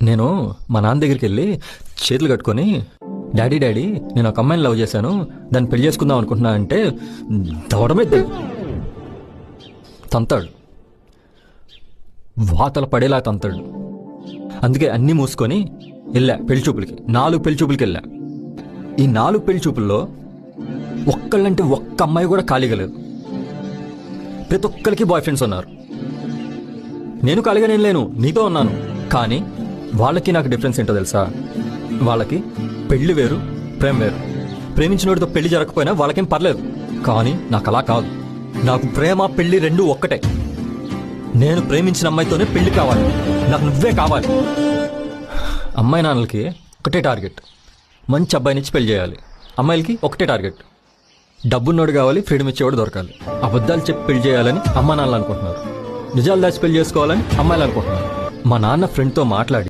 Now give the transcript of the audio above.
నేను మా నాన్న దగ్గరికి వెళ్ళి చేతులు కట్టుకొని డాడీ డాడీ నేను ఒక అమ్మాయిని లవ్ చేశాను, దాన్ని పెళ్లి చేసుకుందాం అనుకుంటున్నా అంటే దవడమే తంతాడు, వాతల పడేలా తంతాడు. అందుకే అన్నీ మూసుకొని వెళ్ళా పెళ్లి చూపులకి. 4 పెళ్లి చూపులకి వెళ్ళా. ఈ 4 పెళ్లి చూపుల్లో ఒక్కళ్ళంటే ఒక్క అమ్మాయి కూడా ఖాళీగా లేదు. ప్రతి ఒక్కరికి బాయ్ ఫ్రెండ్స్ ఉన్నారు. నేను ఖాళీగా నేను లేను, నీతో ఉన్నాను. కానీ వాళ్ళకి నాకు డిఫరెన్స్ ఏంటో తెలుసా? వాళ్ళకి పెళ్లి వేరు, ప్రేమ వేరు. ప్రేమించినోడితో పెళ్లి జరగకపోయినా వాళ్ళకేం పర్లేదు. కానీ నాకు అలా కాదు. నాకు ప్రేమ పెళ్లి రెండూ ఒక్కటే. నేను ప్రేమించిన అమ్మాయితోనే పెళ్లి కావాలి, నాకు నువ్వే కావాలి. అమ్మాయి నాన్నలకి ఒకటే టార్గెట్, మంచి అబ్బాయినిచ్చి పెళ్లి చేయాలి. అమ్మాయిలకి ఒకటే టార్గెట్, డబ్బున్నోడు కావాలి, ఫ్రీడమ్ ఇచ్చేవాడు దొరకాలి. అబద్ధాలు చెప్పి పెళ్లి చేయాలని అమ్మా నాన్నలు అనుకుంటున్నారు. నిజాలు దాచి పెళ్లి చేసుకోవాలని అమ్మాయిలు అనుకుంటున్నారు. మా నాన్న ఫ్రెండ్తో మాట్లాడి